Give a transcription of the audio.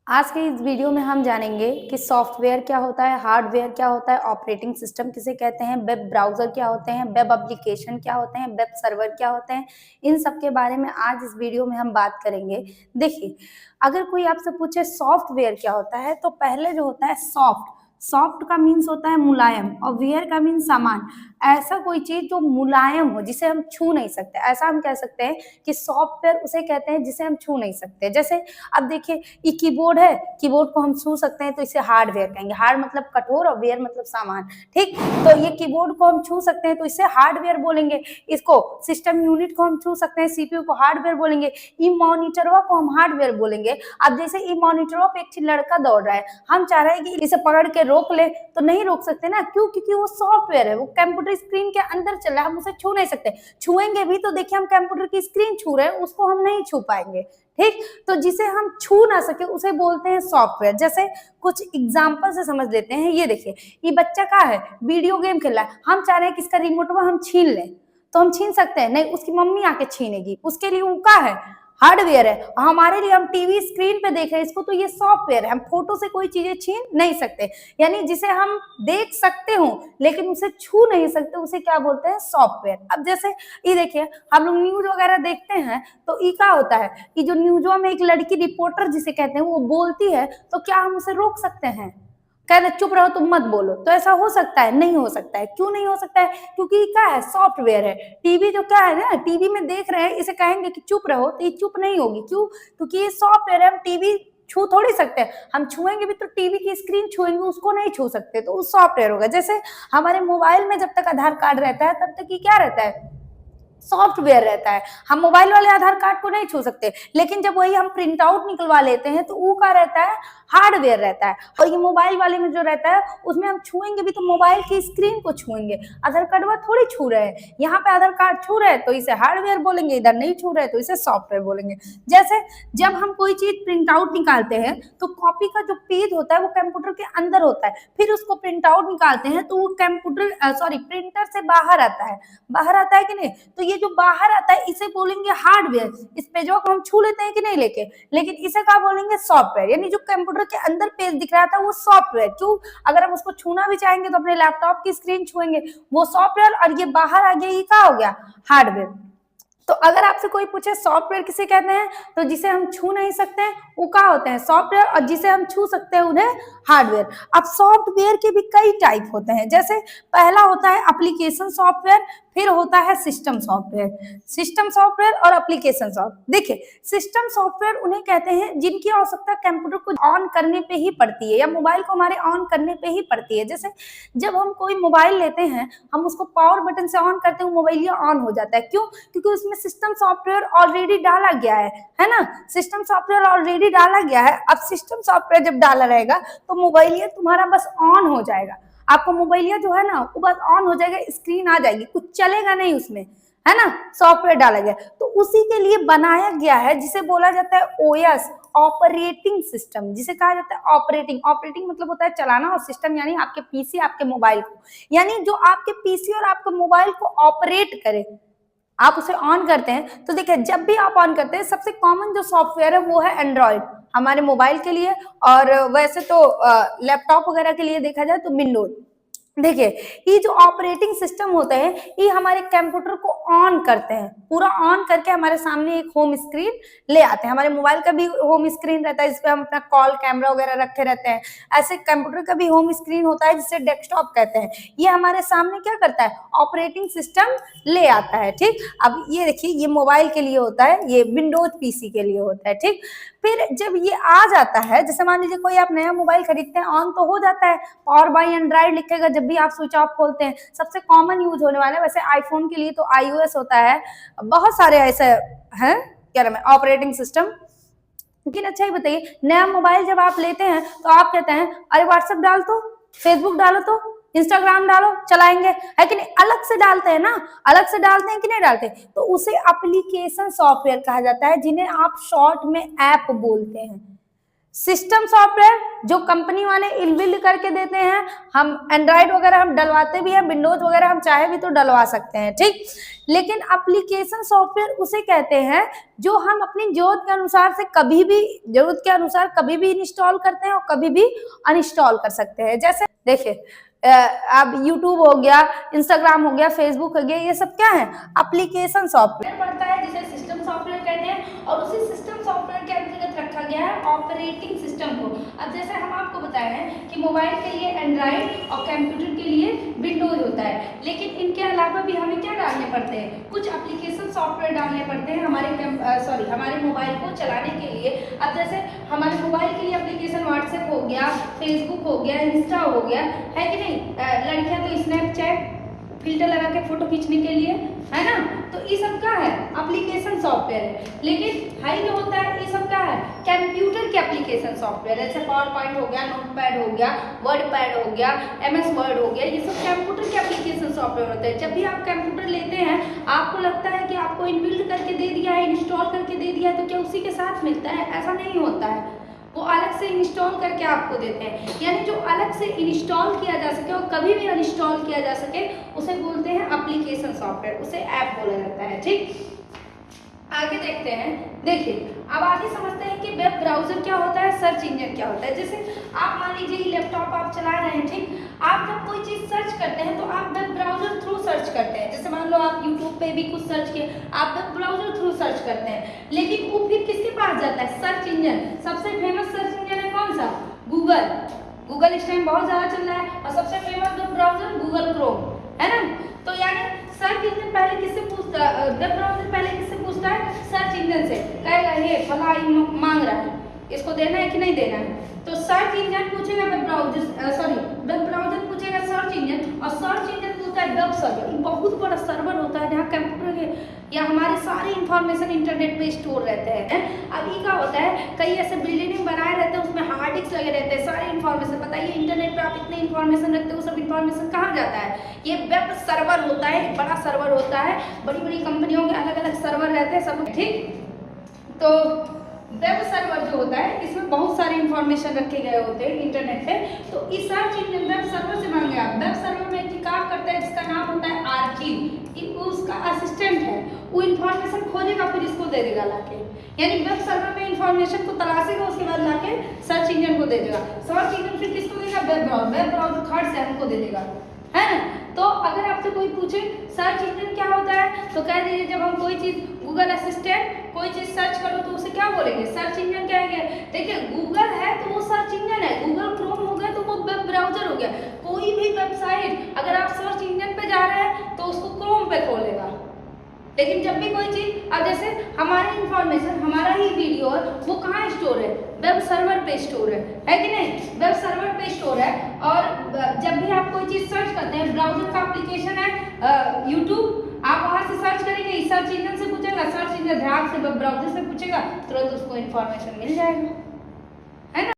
आज के इस वीडियो में हम जानेंगे कि सॉफ्टवेयर क्या होता है, हार्डवेयर क्या होता है, ऑपरेटिंग सिस्टम किसे कहते हैं, वेब ब्राउजर क्या होते हैं, वेब एप्लीकेशन क्या होते हैं, वेब सर्वर क्या होते हैं। इन सब के बारे में आज इस वीडियो में हम बात करेंगे। देखिए, अगर कोई आपसे पूछे सॉफ्टवेयर क्या होता है, तो पहले जो होता है सॉफ्ट। सॉफ्ट का मीन्स होता है मुलायम और वेयर का मीन्स सामान। ऐसा कोई चीज जो मुलायम हो, जिसे हम छू नहीं सकते, ऐसा हम कह सकते हैं कि सॉफ्टवेयर उसे कहते हैं जिसे हम छू नहीं सकते। जैसे अब देखिए, ये कीबोर्ड है, कीबोर्ड को हम छू सकते हैं तो इसे हार्डवेयर कहेंगे। हार्ड मतलब कठोर और वेयर मतलब सामान। ठीक, तो ये कीबोर्ड को हम छू सकते हैं तो इसे हार्डवेयर बोलेंगे। इसको सिस्टम यूनिट को हम छू सकते हैं, सीपीयू को हार्डवेयर बोलेंगे। ई मॉनिटरवा को हम हार्डवेयर बोलेंगे। अब जैसे ई मॉनिटरवा पे एक लड़का दौड़ रहा है, हम चाह रहे हैं कि इसे पकड़ के रोक ले, तो नहीं रोक सकते ना। क्यों? क्योंकि वो सॉफ्टवेयर है, वो कंप्यूटर स्क्रीन के अंदर चल रहा है, हम उसे छू नहीं सकते। छुएंगे भी तो देखिए, हम कंप्यूटर की स्क्रीन छू रहे हैं, उसको हम नहीं छू पाएंगे। ठीक, तो जिसे हम छू ना सके उसे बोलते हैं सॉफ्टवेयर। जैसे कुछ एग्जांपल से समझ लेते हैं। ये देखिए, ये बच्चा का है, वीडियो गेम खेल रहा है, हम चाह रहे हैं कि इसका रिमोट हम छीन लें, तो हम छीन सकते हैं? नहीं, उसकी मम्मी आके छीनेगी, उसके लिए वो का है, हार्डवेयर है। हमारे लिए हम टीवी स्क्रीन पे देख रहे हैं इसको, तो ये सॉफ्टवेयर है। हम फोटो से कोई चीजें छीन नहीं सकते, यानी जिसे हम देख सकते हो लेकिन उसे छू नहीं सकते, उसे क्या बोलते हैं? सॉफ्टवेयर। अब जैसे ये देखिए, हम लोग न्यूज वगैरह देखते हैं तो ये क्या होता है कि जो न्यूजों में एक लड़की रिपोर्टर जिसे कहते हैं वो बोलती है, तो क्या हम उसे रोक सकते हैं? कह रहे चुप रहो, तुम मत बोलो, तो ऐसा हो सकता है? नहीं हो सकता है। क्यों नहीं हो सकता है? क्योंकि क्या है, सॉफ्टवेयर है। टीवी जो क्या है ना, टीवी में देख रहे हैं, इसे कहेंगे कि चुप रहो तो ये चुप नहीं होगी। क्यों? क्योंकि ये सॉफ्टवेयर है। हम टीवी छू थोड़ी सकते हैं, हम छुएंगे भी तो टीवी की स्क्रीन छुएंगे, उसको नहीं छू सकते, तो वो सॉफ्टवेयर होगा। जैसे हमारे मोबाइल में जब तक आधार कार्ड रहता है तब तक ये क्या रहता है? सॉफ्टवेयर रहता है। हम मोबाइल वाले आधार कार्ड को नहीं छू सकते, लेकिन जब वही हम प्रिंट आउट निकलवा लेते हैं तो वो क्या रहता है? हार्डवेयर रहता है। और ये मोबाइल वाले में जो रहता है उसमें हम छुएंगे भी तो मोबाइल की स्क्रीन को छुएंगे, आधार कार्ड थोड़ी छू रहे हैं। यहाँ पे आधार कार्ड छू रहे हैं तो इसे हार्डवेयर बोलेंगे, इधर नहीं छू रहे तो इसे सॉफ्टवेयर बोलेंगे। जैसे जब हम कोई चीज प्रिंट आउट निकालते हैं तो कॉपी का जो पेज होता है वो कंप्यूटर के अंदर होता है, फिर उसको प्रिंट आउट निकालते हैं तो वो कंप्यूटर प्रिंटर से बाहर आता है। बाहर आता है कि नहीं? तो ये जो बाहर आता है इसे बोलेंगे हार्डवेयर। इस पेजों को हम छू लेते हैं कि नहीं लेके, लेकिन इसे क्या बोलेंगे? सॉफ्टवेयर। यानी जो कंप्यूटर के अंदर पेज दिख रहा था वो सॉफ्टवेयर। क्यों? अगर हम उसको छूना भी चाहेंगे तो अपने लैपटॉप की स्क्रीन छुएंगे, वो सॉफ्टवेयर, और ये बाहर आ गया, ये क्या हो गया? हार्डवेयर। तो अगर आपसे कोई पूछे सॉफ्टवेयर किसे कहते हैं, तो जिसे हम छू नहीं सकते हैं वो क्या होते हैं? सॉफ्टवेयर, और जिसे हम छू सकते हैं उन्हें हार्डवेयर। अब सॉफ्टवेयर के भी कई टाइप होते हैं। जैसे पहला होता है एप्लीकेशन सॉफ्टवेयर, फिर होता है सिस्टम सॉफ्टवेयर। सिस्टम सॉफ्टवेयर और एप्लीकेशन सॉफ्टवेयर। देखिए, सिस्टम सॉफ्टवेयर उन्हें कहते हैं जिनकी आवश्यकता कंप्यूटर को ऑन करने पे ही पड़ती है, या मोबाइल को हमारे ऑन करने पे ही पड़ती है। जैसे जब हम कोई मोबाइल लेते हैं, हम उसको पावर बटन से ऑन करते हैं, मोबाइल ऑन हो जाता है। क्यों? क्योंकि उसमें सिस्टम सॉफ्टवेयर ऑलरेडी डाला गया है ना? सिस्टम सॉफ्टवेयर ऑलरेडी डाला गया है। अब सिस्टम सॉफ्टवेयर जब डाला रहेगा तो मोबाइल तुम्हारा बस ऑन हो जाएगा। आपका मोबाइल जो है ना वो बस ऑन हो जाएगा, स्क्रीन आ जाएगी, कुछ चलेगा नहीं उसमें, है ना? सॉफ्टवेयर डाला गया तो उसी के लिए बनाया गया है, जिसे बोला जाता है ओएस, ऑपरेटिंग सिस्टम, जिसे कहा जाता है ऑपरेटिंग। ऑपरेटिंग मतलब होता है चलाना, और सिस्टम यानी आपके पीसी, आपके मोबाइल को, यानी जो आपके पीसी और आपके मोबाइल को ऑपरेट करे। आप उसे ऑन करते हैं तो देखिए, जब भी आप ऑन करते हैं सबसे कॉमन जो सॉफ्टवेयर है वो है एंड्रॉइड, हमारे मोबाइल के लिए। और वैसे तो लैपटॉप वगैरह के लिए देखा जाए तो विंडोज। देखिए, ये जो ऑपरेटिंग सिस्टम होते हैं ये हमारे कंप्यूटर को ऑन करते हैं, पूरा ऑन करके हमारे सामने एक होम स्क्रीन ले आते हैं। हमारे मोबाइल का भी होम स्क्रीन रहता है जिसपे हम अपना कॉल, कैमरा वगैरह रखे रहते हैं। ऐसे कंप्यूटर का भी होम स्क्रीन होता है जिसे डेस्कटॉप कहते हैं। ये हमारे सामने क्या करता है? ऑपरेटिंग सिस्टम ले आता है। ठीक, अब ये देखिए, ये मोबाइल के लिए होता है, ये विंडोज पीसी के लिए होता है। ठीक, फिर जब ये आ जाता है, जैसे मान लीजिए कोई आप नया मोबाइल खरीदते हैं, ऑन तो हो जाता है, पावर बाय एंड्रॉइड लिखेगा जब भी आप स्विच ऑफ खोलते हैं, सबसे कॉमन यूज होने वाला है। वैसे आईफोन के लिए तो iOS होता है, बहुत सारे ऐसे हैं, क्या नाम है, ऑपरेटिंग सिस्टम। लेकिन अच्छा ही बताइए, नया मोबाइल जब आप लेते हैं तो आप कहते हैं अरे व्हाट्सएप डाल दो, फेसबुक डालो, तो इंस्टाग्राम डालो, चलाएंगे, है कि नहीं? अलग से डालते हैं ना, अलग से डालते हैं कि नहीं डालते? तो उसे एप्लीकेशन सॉफ्टवेयर कहा जाता है, जिन्हें आप शॉर्ट में ऐप बोलते हैं। सिस्टम सॉफ्टवेयर जो कंपनी वाले इनबिल्ड करके देते हैं, हम एंड्रॉइड वगैरह हम डलवाते भी हैं, विंडोज वगैरह हम चाहे भी तो डलवा सकते हैं, ठीक। लेकिन एप्लीकेशन सॉफ्टवेयर उसे कहते हैं जो हम अपनी जरूरत के अनुसार से कभी भी, जरूरत के अनुसार कभी भी इंस्टॉल करते हैं और कभी भी अनइंस्टॉल कर सकते हैं। जैसे देखिए अब YouTube हो गया, इंस्टाग्राम हो गया, फेसबुक हो गया, ये सब क्या है, एप्लीकेशन सॉफ्टवेयर पड़ता है जिसे सिस्टम सॉफ्टवेयर कहते हैं, और उसी सिस्टम सॉफ्टवेयर के अंतर्गत रखा गया है ऑपरेटिंग सिस्टम को। अब जैसे हम आपको बताए हैं कि मोबाइल के लिए एंड्रॉइड और कंप्यूटर के लिए विंडोज होता है, लेकिन इनके अलावा भी हमें क्या डालने पड़ते हैं, कुछ एप्लीकेशन सॉफ्टवेयर डालने पड़ते हैं हमारे मोबाइल को चलाने के लिए। अब जैसे हमारे मोबाइल के लिए एप्लीकेशन व्हाट्सएप हो गया, फेसबुक हो गया, इंस्टा हो गया, है कि नहीं। लड़कियां तो स्नैपचैट फिल्टर लगा के फोटो खींचने के लिए, है ना, तो ये सब क्या है, एप्लीकेशन सॉफ्टवेयर है। लेकिन हाई जो होता है ये सब क्या है, कंप्यूटर के एप्लीकेशन सॉफ्टवेयर, जैसे पावर पॉइंट हो गया, नोटपैड हो गया, वर्ड पैड हो गया, MS वर्ड हो गया, ये सब कंप्यूटर के एप्लीकेशन सॉफ्टवेयर होते हैं। जब भी आप कंप्यूटर लेते हैं, आपको लगता है कि आपको इनबिल्ड करके दे दिया है, इंस्टॉल करके दे दिया है, तो क्या उसी के साथ मिलता है? ऐसा नहीं होता है, वो अलग से इंस्टॉल करके आपको देते हैं। यानी जो अलग से इंस्टॉल किया जा सके और कभी भी अनइंस्टॉल किया जा सके उसे बोलते हैं एप्लीकेशन सॉफ्टवेयर, उसे ऐप बोला जाता है, ठीक। आगे देखते हैं, देखिए अब आगे समझते हैं कि वेब ब्राउजर क्या होता है, सर्च इंजन क्या होता है। जैसे आप मान लीजिए लैपटॉप आप चला रहे हैं, ठीक, आप जब कोई चीज सर्च करते हैं तो आप वेब ब्राउजर थ्रू सर्च करते हैं। जैसे मान लो आप यूट्यूब पे भी कुछ सर्च किए, आप वेब ब्राउजर थ्रू सर्च करते हैं, लेकिन वो फिर किसके पास जाता है, सर्च इंजन। सबसे फेमस सर्च इंजन है कौन सा, गूगल। गूगल इस टाइम बहुत ज्यादा चल रहा है, और सबसे famous web browser Google Chrome, है ना। तो यानी सर्च इंजन पहले किससे पूछता है, वेब ब्राउजर पहले किससे पूछता है, सर्च इंजन से। कहेगा ये फला मांग रहा है, इसको देना है कि नहीं देना है, तो सर्च इंजन पूछेगा वेब ब्राउजर पूछेगा सर्च इंजन, और सर्च इंजन पूछता है वेब सर्वर। बहुत बड़ा सर्वर होता है जहाँ कंप्यूटर के या हमारे सारे इंफॉर्मेशन इंटरनेट पे स्टोर रहते हैं। अब ये क्या होता है, कई ऐसे बिल्डिंग बनाए रहते हैं, उसमें हार्ड डिस्क लगे रहते हैं, सारे इंफॉर्मेशन। बताइए इंटरनेट पे आप इतने इंफॉर्मेशन रखते हो, सब इंफॉर्मेशन कहाँ जाता है, ये वेब सर्वर होता है, एक बड़ा सर्वर होता है, बड़ी बड़ी कंपनियों के अलग अलग सर्वर रहते हैं सब, ठीक। तो वेब सर्वर जो होता है इसमें बहुत सारे इंफॉर्मेशन रखे गए होते हैं इंटरनेट पे। तो इस सर्च इंजन वेब सर्वर से मांगे आप, वेब सर्वर में एक काम करता है जिसका नाम होता है आर्चिव, उसका असिस्टेंट है, वो इंफॉर्मेशन खोजेगा फिर इसको दे देगा लाके। यानी वेब सर्वर में इंफॉर्मेशन को तलाशेगा, उसके बाद लाके सर्च इंजन को दे देगा। सर्च इंजन फिर किसको देगा, वेब ब्राउजर थर्ड से हमको दे देगा, है ना। तो अगर आपसे कोई पूछे सर्च इंजन क्या होता है, तो कह दीजिए जब हम कोई चीज गूगल असिस्टेंट कोई चीज सर्च करो तो उसे क्या बोलेंगे, सर्च इंजन कहेंगे। देखिए गूगल है तो वो सर्च इंजन है, गूगल क्रोम हो गया तो वो वेब ब्राउजर हो गया। कोई भी वेबसाइट अगर आप सर्च इंजन पे जा रहे हैं तो उसको क्रोम पे खोलेगा, लेकिन जब भी कोई चीज, अब जैसे हमारी इंफॉर्मेशन, हमारा ही वीडियो है, वो कहाँ स्टोर है, वेब सर्वर पे स्टोर है कि नहीं, वेब सर्वर पे स्टोर है। और जब भी आप कोई चीज सर्च करते हैं, ब्राउजर का एप्लीकेशन है यूट्यूब, आप वहां से सर्च करेंगे, सर्च इंजन से पूछेगा, सर्च इंजन ध्यान से वेब ब्राउजर से पूछेगा, तुरंत उसको इन्फॉर्मेशन मिल जाएगा।